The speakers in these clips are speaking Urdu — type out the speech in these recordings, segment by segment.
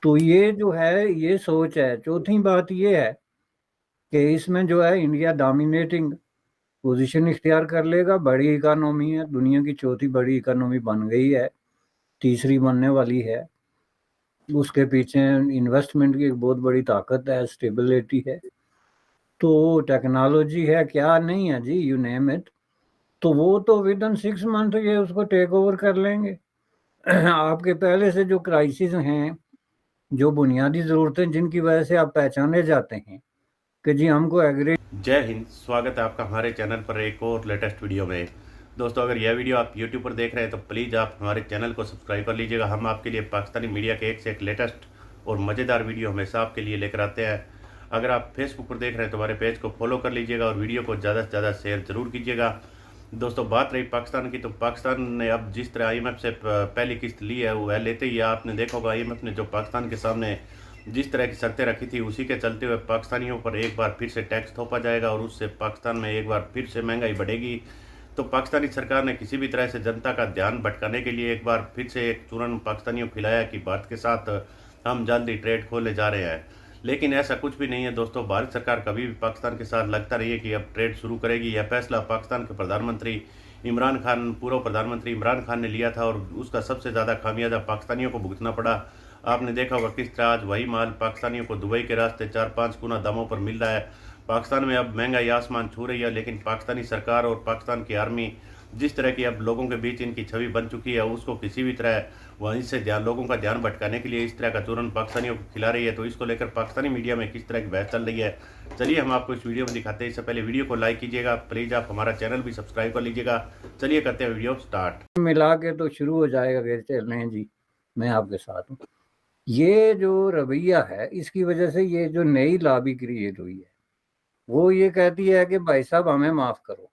تو یہ جو ہے یہ سوچ ہے. چوتھی بات یہ ہے کہ اس میں جو ہے انڈیا ڈومینیٹنگ پوزیشن اختیار کر لے گا. بڑی اکانومی ہے, دنیا کی چوتھی بڑی اکانومی بن گئی ہے, تیسری بننے والی ہے. اس کے پیچھے انویسٹمنٹ کی ایک بہت بڑی طاقت ہے, اسٹیبلٹی ہے, تو ٹیکنالوجی ہے, کیا نہیں ہے جی, یو نیم اٹ. تو وہ تو ود ان 6 months یہ اس کو ٹیک اوور کر لیں گے. آپ کے پہلے سے جو کرائسس ہیں, جو بنیادی ضرورتیں جن کی وجہ سے آپ پہچانے جاتے ہیں کہ جی ہم کو جے ہند, سواگت ہے آپ کا ہمارے چینل پر ایک اور لیٹسٹ ویڈیو میں. دوستو اگر یہ ویڈیو آپ یوٹیوب پر دیکھ رہے ہیں تو پلیز آپ ہمارے چینل کو سبسکرائب کر لیجئے گا. ہم آپ کے لیے پاکستانی میڈیا کے ایک سے ایک لیٹسٹ اور مزیدار ویڈیو ہمیشہ آپ کے لیے لے کر آتے ہیں. اگر آپ فیس بک پر دیکھ رہے ہیں تو ہمارے پیج کو فالو کر لیجئے گا اور ویڈیو کو زیادہ سے زیادہ شیئر ضرور کیجئے گا. دوستو بات رہی پاکستان کی, تو پاکستان نے اب جس طرح آئی ایم ایف سے پہلی قسط لی ہے وہ لیتے ہی آپ نے دیکھا ہوگا آئی ایم ایف نے جو پاکستان کے سامنے جس طرح کی شرطیں رکھی تھی, اسی کے چلتے ہوئے پاکستانیوں پر ایک بار پھر سے ٹیکس تھوپا جائے گا اور اس سے پاکستان میں ایک بار پھر سے مہنگائی بڑھے گی. تو پاکستانی سرکار نے کسی بھی طرح سے جنتا کا دھیان بھٹکانے کے لیے ایک بار پھر سے ایک چورن پاکستانیوں کو کھلایا کہ بھارت کے ساتھ ہم جلدی ٹریڈ کھولنے جا رہے ہیں. لیکن ایسا کچھ بھی نہیں ہے دوستو. بھارت سرکار کبھی بھی پاکستان کے ساتھ لگتا رہی ہے کہ اب ٹریڈ شروع کرے گی. یہ فیصلہ پاکستان کے پردھان منتری عمران خان, پورو پردھان منتری عمران خان نے لیا تھا اور اس کا سب سے زیادہ خمیازہ پاکستانیوں کو بھگتنا پڑا. آپ نے دیکھا ہوگا کس طرح آج وہی مال پاکستانیوں کو دبئی کے راستے 4-5 گنا داموں پر مل رہا ہے. پاکستان میں اب مہنگائی آسمان چھو رہی ہے, لیکن پاکستانی سرکار اور پاکستان کی آرمی جس طرح کی اب لوگوں کے بیچ ان کی چھوی بن چکی ہے, اس کو کسی بھی طرح وہیں سے لوگوں کا دھیان بھٹکانے کے لیے اس طرح کا چورن پاکستانیوں کو کھلا رہی ہے. تو اس کو لے کر پاکستانی میڈیا میں کس طرح کی بحث چل رہی ہے, چلیے ہم آپ کو اس ویڈیو میں دکھاتے ہیں. اس سے پہلے ویڈیو کو لائک کیجیے گا, پلیز آپ ہمارا چینل بھی سبسکرائب کر لیجیے گا. چلیے کرتے ہیں ویڈیو سٹارٹ. ملا کے تو شروع ہو جائے گا کہ چل رہے ہیں جی میں آپ کے ساتھ ہوں. یہ جو رویہ ہے اس کی وجہ سے یہ جو نئی لابی کریٹ ہوئی ہے وہ یہ کہتی ہے کہ بھائی صاحب ہمیں معاف کرو,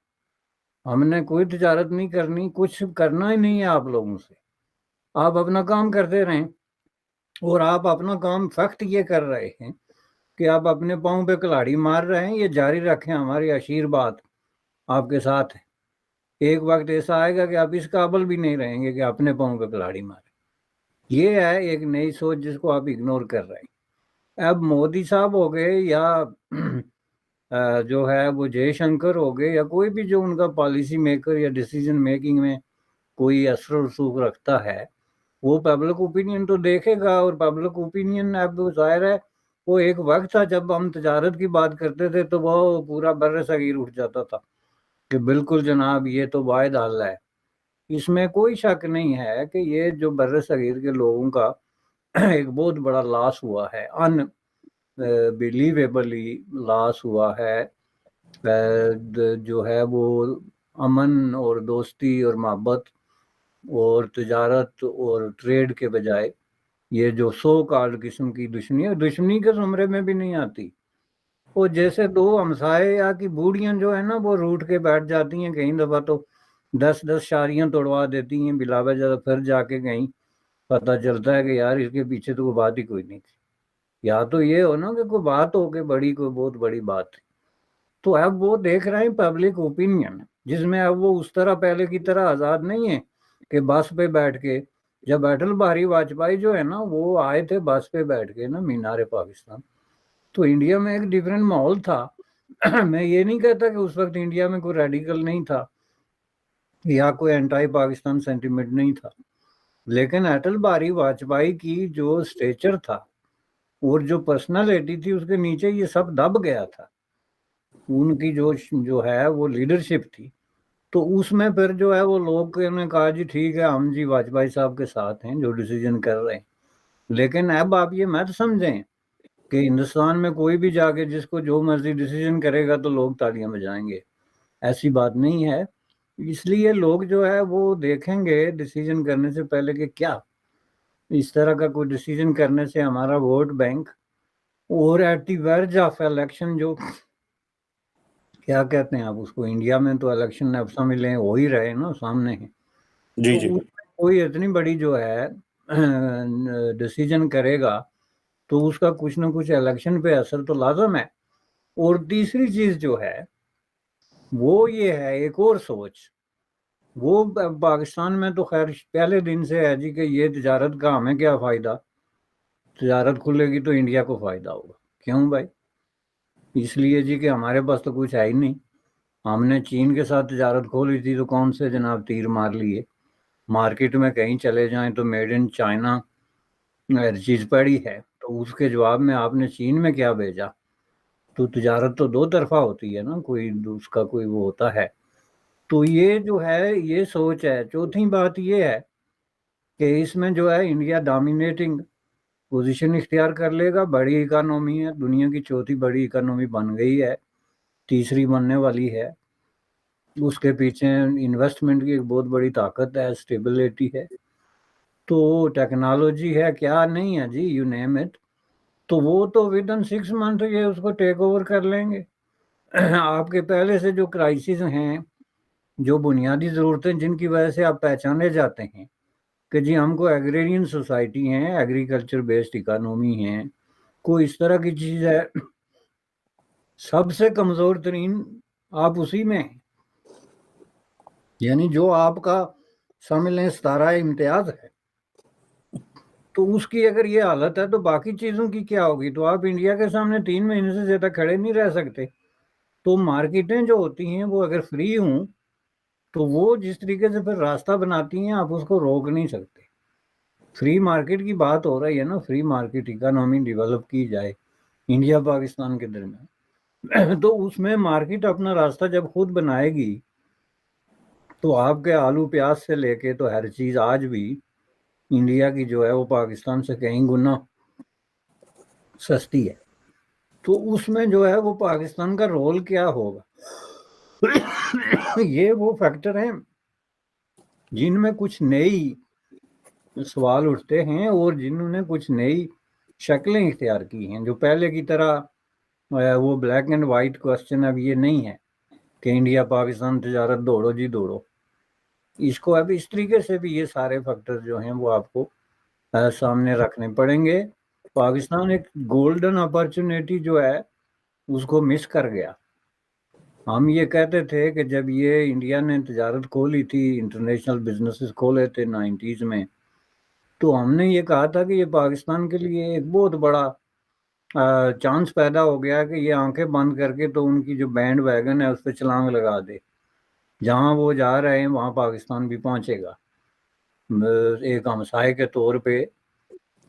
ہم نے کوئی تجارت نہیں کرنی, کچھ کرنا ہی نہیں ہے آپ لوگوں سے, آپ اپنا کام کرتے رہیں. اور آپ اپنا کام فیکٹ یہ کر رہے ہیں کہ آپ اپنے پاؤں پہ کلاڑی مار رہے ہیں, یہ جاری رکھیں, ہماری عشیر بات آپ کے ساتھ ہے. ایک وقت ایسا آئے گا کہ آپ اس قابل بھی نہیں رہیں گے کہ اپنے پاؤں پہ کلاڑی ماریں. یہ ہے ایک نئی سوچ جس کو آپ اگنور کر رہے ہیں. اب مودی صاحب ہو گئے یا جو ہے وہ جے شنکر ہو گئے یا کوئی بھی جو ان کا پالیسی میکر یا ڈیسیجن میکنگ میں کوئی اثر و رسوخ رکھتا ہے, وہ پبلک اوپینین تو دیکھے گا. اور پبلک اوپینین اب ظاہر ہے وہ ایک وقت تھا جب ہم تجارت کی بات کرتے تھے تو وہ پورا بر صغیر اٹھ جاتا تھا کہ بالکل جناب یہ تو واحد حل ہے. اس میں کوئی شک نہیں ہے کہ یہ جو بر صغیر کے لوگوں کا ایک بہت بڑا لاس ہوا ہے, ان بلیویبلی لاس ہوا ہے. جو ہے وہ امن اور دوستی اور محبت اور تجارت اور ٹریڈ کے بجائے یہ جو سو کالڈ قسم کی دشمنی ہے, دشمنی کے زمرے میں بھی نہیں آتی. وہ جیسے دو ہمسائے یا کی بوڑھیاں جو ہے نا وہ روٹ کے بیٹھ جاتی ہیں, کہیں دفعہ تو 10 شادیاں توڑوا دیتی ہیں, بلا وجہ پھر جا کے کہیں پتہ چلتا ہے کہ یار اس کے پیچھے تو کوئی بات ہی کوئی نہیں تھی. یا تو یہ ہو نا کہ کوئی بات ہو کے بڑی کوئی بہت بڑی بات تھی. تو اب وہ دیکھ رہے ہیں پبلک اوپینین, جس میں اب وہ اس طرح پہلے کی طرح آزاد نہیں ہے کہ بس پہ بیٹھ کے, جب اٹل بہاری واجپئی جو ہے نا وہ آئے تھے بس پہ بیٹھ کے نا مینار پاکستان, تو انڈیا میں ایک ڈیفرنٹ ماحول تھا. میں یہ نہیں کہتا کہ اس وقت انڈیا میں کوئی ریڈیکل نہیں تھا یا کوئی اینٹائی پاکستان سینٹیمنٹ نہیں تھا, لیکن اٹل بہاری واجپئی کی جو سٹیچر تھا اور جو پرسنالٹی تھی اس کے نیچے یہ سب دب گیا تھا. ان کی جو ہے وہ لیڈرشپ تھی. تو اس میں پھر جو ہے وہ لوگ نے کہا جی ٹھیک ہے ہم جی واجپئی صاحب کے ساتھ ہیں جو ڈیسیجن کر رہے ہیں. لیکن اب آپ یہ مت سمجھیں کہ ہندوستان میں کوئی بھی جا کے جس کو جو مرضی ڈیسیجن کرے گا تو لوگ تالیاں بجائیں گے, ایسی بات نہیں ہے. اس لیے لوگ جو ہے وہ دیکھیں گے ڈیسیجن کرنے سے پہلے کہ کیا اس طرح کا کوئی ڈیسیجن کرنے سے ہمارا ووٹ بینک اور ایٹ دی ورج آف الیکشن جو کیا کہتے ہیں آپ اس کو, انڈیا میں تو الیکشن اب سمجھ لیں ہو ہی رہے نا سامنے ہیں, جی تو جی اس میں کوئی اتنی بڑی جو ہے ڈیسیجن کرے گا تو اس کا کچھ نہ کچھ الیکشن پہ اثر تو لازم ہے. اور تیسری چیز جو ہے وہ یہ ہے ایک اور سوچ, وہ پاکستان میں تو خیر پہلے دن سے ہے جی کہ یہ تجارت کا ہمیں کیا فائدہ, تجارت کھلے گی تو انڈیا کو فائدہ ہوگا. کیوں بھائی؟ اس لیے جی کہ ہمارے پاس تو کچھ ہے ہی نہیں. ہم نے چین کے ساتھ تجارت کھولی تھی تو کون سے جناب تیر مار لیے. مارکیٹ میں کہیں چلے جائیں تو میڈ ان چائنا ہر چیز پڑی ہے. تو اس کے جواب میں آپ نے چین میں کیا بھیجا؟ تو تجارت تو دو طرفہ ہوتی ہے نا, کوئی اس کا کوئی وہ ہوتا ہے. تو یہ جو ہے یہ سوچ ہے. چوتھی بات یہ ہے کہ اس میں جو ہے انڈیا ڈومینیٹنگ پوزیشن اختیار کر لے گا. بڑی اکانومی ہے, دنیا کی چوتھی بڑی اکانومی بن گئی ہے, تیسری بننے والی ہے. اس کے پیچھے انویسٹمنٹ کی ایک بہت بڑی طاقت ہے, اسٹیبلٹی ہے, تو ٹیکنالوجی ہے, کیا نہیں ہے جی, یو نیم اٹ. تو وہ تو ود ان 6 months یہ اس کو ٹیک اوور کر لیں گے. آپ کے پہلے سے جو کرائسس ہیں, جو بنیادی ضرورتیں جن کی وجہ سے آپ پہچانے جاتے ہیں کہ جی ہم کو ایگریرین سوسائٹی ہیں, ایگریکلچر بیسڈ اکانومی ہیں, کوئی اس طرح کی چیز ہے, سب سے کمزور ترین آپ اسی میں ہیں. یعنی جو آپ کا سمجھ لیں ستارہ امتیاز ہے, تو اس کی اگر یہ حالت ہے تو باقی چیزوں کی کیا ہوگی. تو آپ انڈیا کے سامنے 3 مہینے سے زیادہ کھڑے نہیں رہ سکتے. تو مارکیٹیں جو ہوتی ہیں وہ اگر فری ہوں تو وہ جس طریقے سے پھر راستہ بناتی ہیں آپ اس کو روک نہیں سکتے. فری مارکیٹ کی بات ہو رہی ہے نا, فری مارکیٹ اکانومی ڈیولپ کی جائے انڈیا پاکستان کے درمیان, تو اس میں مارکیٹ اپنا راستہ جب خود بنائے گی تو آپ کے آلو پیاز سے لے کے تو ہر چیز آج بھی انڈیا کی جو ہے وہ پاکستان سے کہیں گنا سستی ہے. تو اس میں جو ہے وہ پاکستان کا رول کیا ہوگا. یہ وہ فیکٹر ہیں جن میں کچھ نئی سوال اٹھتے ہیں اور جنہوں نے کچھ نئی شکلیں اختیار کی ہیں. جو پہلے کی طرح وہ بلیک اینڈ وائٹ کوسچن اب یہ نہیں ہے کہ انڈیا پاکستان تجارت دوڑو جی دوڑو. اس کو اب اس طریقے سے بھی یہ سارے فیکٹر جو ہیں وہ آپ کو سامنے رکھنے پڑیں گے. پاکستان ایک گولڈن اپرچونیٹی جو ہے اس کو مس کر گیا. ہم یہ کہتے تھے کہ جب یہ انڈیا نے تجارت کھولی تھی, انٹرنیشنل بزنسز کھولے تھے 90s میں, تو ہم نے یہ کہا تھا کہ یہ پاکستان کے لیے ایک بہت بڑا چانس پیدا ہو گیا کہ یہ آنکھیں بند کر کے تو ان کی جو بینڈ ویگن ہے اس پہ چھلانگ لگا دے. جہاں وہ جا رہے ہیں وہاں پاکستان بھی پہنچے گا. ایک ہمسائے کے طور پہ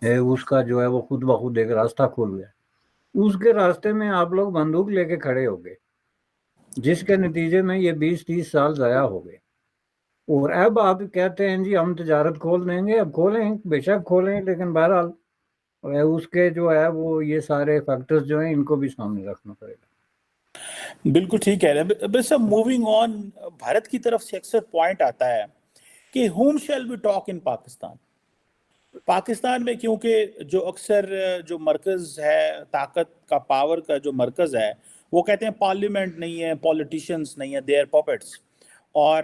اس کا جو ہے وہ خود بخود ایک راستہ کھول گیا. اس کے راستے میں آپ لوگ بندوق لے کے کھڑے ہو گئے, جس کے نتیجے میں یہ 20-30 سال ضائع ہو گئے. اور اب آپ کہتے ہیں جی ہم تجارت کھول دیں گے. اب کھولیں, بے شک کھولیں, لیکن بہرحال اس کے جو ہے وہ یہ سارے فیکٹرز جو ہیں ان کو بھی سامنے رکھنا پڑے گا. بالکل ٹھیک کہہ رہے ہیں. بس موونگ آن, بھارت کی طرف سے اکثر پوائنٹ آتا ہے کہ home shall we talk in Pakistan. Pakistan میں کیونکہ جو اکثر جو مرکز ہے طاقت کا, پاور کا جو مرکز ہے, وہ کہتے ہیں پارلیمنٹ نہیں ہے, پولیٹیشنز نہیں ہیں, دے آر پاپٹس. اور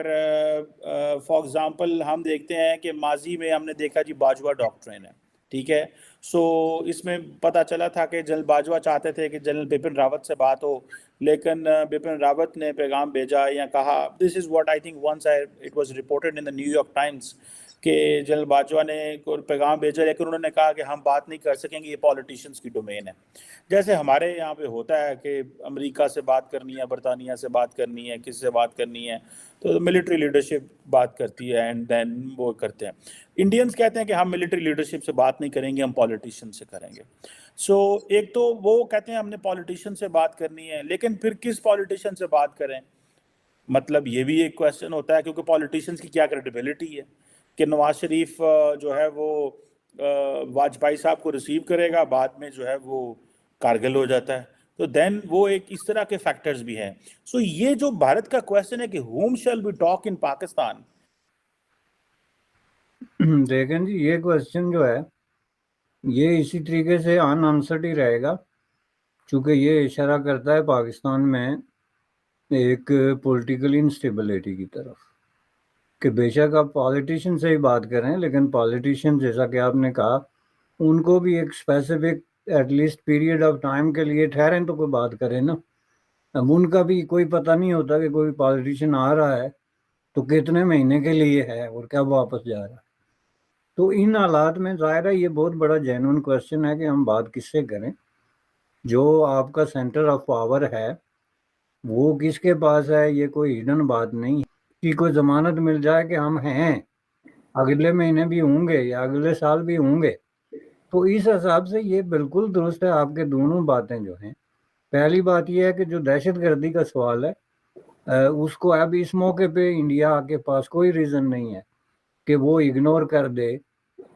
فار ایگزامپل ہم دیکھتے ہیں کہ ماضی میں ہم نے دیکھا جی باجوہ ڈاکٹرین ہے, ٹھیک ہے. سو اس میں پتہ چلا تھا کہ جنرل باجوہ چاہتے تھے کہ جنرل بپن راوت سے بات ہو, لیکن بپن راوت نے پیغام بھیجا یا کہا, this is what I think once it was reported in the New York Times, کہ جنرل باجوہ نے پیغام بھیجا لیکن انہوں نے کہا کہ ہم بات نہیں کر سکیں گے, یہ پولیٹیشنز کی ڈومین ہے. جیسے ہمارے یہاں پہ ہوتا ہے کہ امریکہ سے بات کرنی ہے, برطانیہ سے بات کرنی ہے, کس سے بات کرنی ہے, تو ملٹری لیڈرشپ بات کرتی ہے اینڈ دین وہ کرتے ہیں. انڈینز کہتے ہیں کہ ہم ملٹری لیڈرشپ سے بات نہیں کریں گے, ہم پولیٹیشین سے کریں گے. سو ایک تو وہ کہتے ہیں ہم نے پولیٹیشین سے بات کرنی ہے, لیکن پھر کس پولیٹیشین سے بات کریں, مطلب یہ بھی ایک کویسچن ہوتا ہے, کیونکہ پولیٹیشینز کی کیا کریڈیبلٹی ہے کہ نواز شریف جو ہے وہ واجپئی صاحب کو ریسیو کرے گا, بعد میں جو ہے وہ کارگل ہو جاتا ہے. تو دین وہ ایک اس طرح کے فیکٹرز بھی ہیں. سو یہ جو بھارت کا کویسچن ہے کہ home shall we talk in Pakistan, دیکھیں جی یہ کویسچن جو ہے یہ اسی طریقے سے ان آنسرڈ ہی رہے گا, چونکہ یہ اشارہ کرتا ہے پاکستان میں ایک پولیٹیکل انسٹیبلٹی کی طرف, کہ بے شک آپ پالیٹیشین سے ہی بات کریں, لیکن پالیٹیشین جیسا کہ آپ نے کہا ان کو بھی ایک specific at least period of time کے لیے ٹھہریں تو کوئی بات کریں نا. اب ان کا بھی کوئی پتہ نہیں ہوتا کہ کوئی پالیٹیشین آ رہا ہے تو کتنے مہینے کے لیے ہے اور کب واپس جا رہا ہے. تو ان حالات میں ظاہر ہے یہ بہت بڑا جینون کوشچن ہے کہ ہم بات کس سے کریں. جو آپ کا سینٹر آف پاور ہے وہ کس کے پاس ہے، یہ کوئی ہڈن بات نہیں ہے. کی کوئی ضمانت مل جائے کہ ہم ہیں، اگلے مہینے بھی ہوں گے یا اگلے سال بھی ہوں گے، تو اس حساب سے یہ بالکل درست ہے. آپ کے دونوں باتیں جو ہیں، پہلی بات یہ ہے کہ جو دہشت گردی کا سوال ہے اس کو اب اس موقع پہ انڈیا کے پاس کوئی ریزن نہیں ہے کہ وہ اگنور کر دے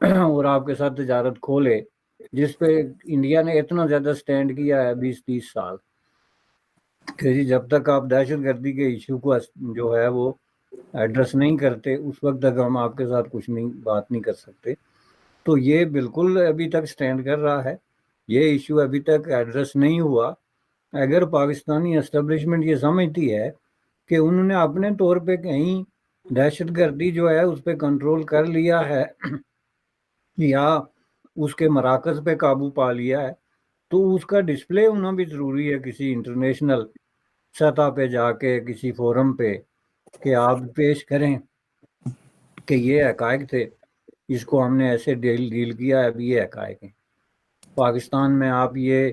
اور آپ کے ساتھ تجارت کھولے، جس پہ انڈیا نے اتنا زیادہ سٹینڈ کیا ہے 20-30 سال کہ جی جب تک آپ دہشت گردی کے ایشو کو جو ہے وہ ایڈریس نہیں کرتے اس وقت تک ہم آپ کے ساتھ کچھ نہیں بات نہیں کر سکتے. تو یہ بالکل ابھی تک سٹینڈ کر رہا ہے، یہ ایشو ابھی تک ایڈریس نہیں ہوا. اگر پاکستانی اسٹیبلشمنٹ یہ سمجھتی ہے کہ انہوں نے اپنے طور پہ کہیں دہشت گردی جو ہے اس پہ کنٹرول کر لیا ہے یا اس کے مراکز پہ قابو پا لیا ہے، تو اس کا ڈسپلے ہونا بھی ضروری ہے کسی انٹرنیشنل سطح پہ جا کے کسی فورم پہ، کہ آپ پیش کریں کہ یہ حقائق تھے، اس کو ہم نے ایسے ڈیل کیا ہے، ابھی یہ حقائق ہیں. پاکستان میں آپ یہ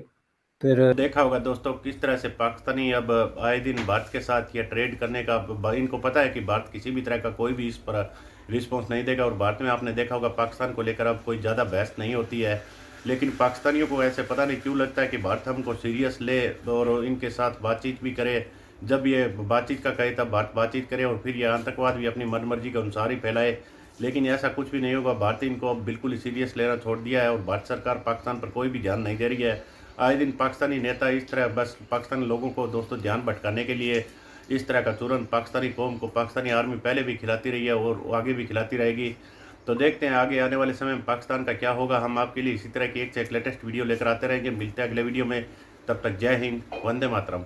پھر دیکھا ہوگا دوستوں کس طرح سے پاکستانی اب آئے دن بھارت کے ساتھ یہ ٹریڈ کرنے کا، ان کو پتہ ہے کہ بھارت کسی بھی طرح کا کوئی بھی اس پر رسپانس نہیں دے گا. اور بھارت میں آپ نے دیکھا ہوگا پاکستان کو لے کر اب کوئی زیادہ بحث نہیں ہوتی ہے، لیکن پاکستانیوں کو ایسے پتہ نہیں کیوں لگتا ہے کہ بھارت ہم کو سیریس لے اور ان کے ساتھ بات چیت بھی کرے. جب یہ بات چیت کا کہے تب بھارت بات چیت کرے اور پھر یہ آتنکواد بھی اپنی من مرضی کے انسار ہی پھیلائے. لیکن ایسا کچھ بھی نہیں ہوگا. بھارت ان کو اب بالکل سیریس لینا چھوڑ دیا ہے اور بھارت سرکار پاکستان پر کوئی بھی دھیان نہیں دے رہی ہے. آئے دن پاکستانی نیتا اس طرح بس پاکستانی لوگوں کو دوستوں دھیان بھٹکانے کے لیے اس طرح کا چورن پاکستانی قوم کو پاکستانی آرمی پہلے بھی کھلاتی رہی ہے اور آگے بھی کھلاتی رہے گی. تو دیکھتے ہیں آگے آنے والے سمے میں پاکستان کا کیا ہوگا. ہم آپ کے لیے اسی طرح کی ایک سے ایک لیٹسٹ ویڈیو لے کر آتے رہیں گے. ملتے ہیں اگلے ویڈیو میں، تب تک جے ہند، وندے ماترم.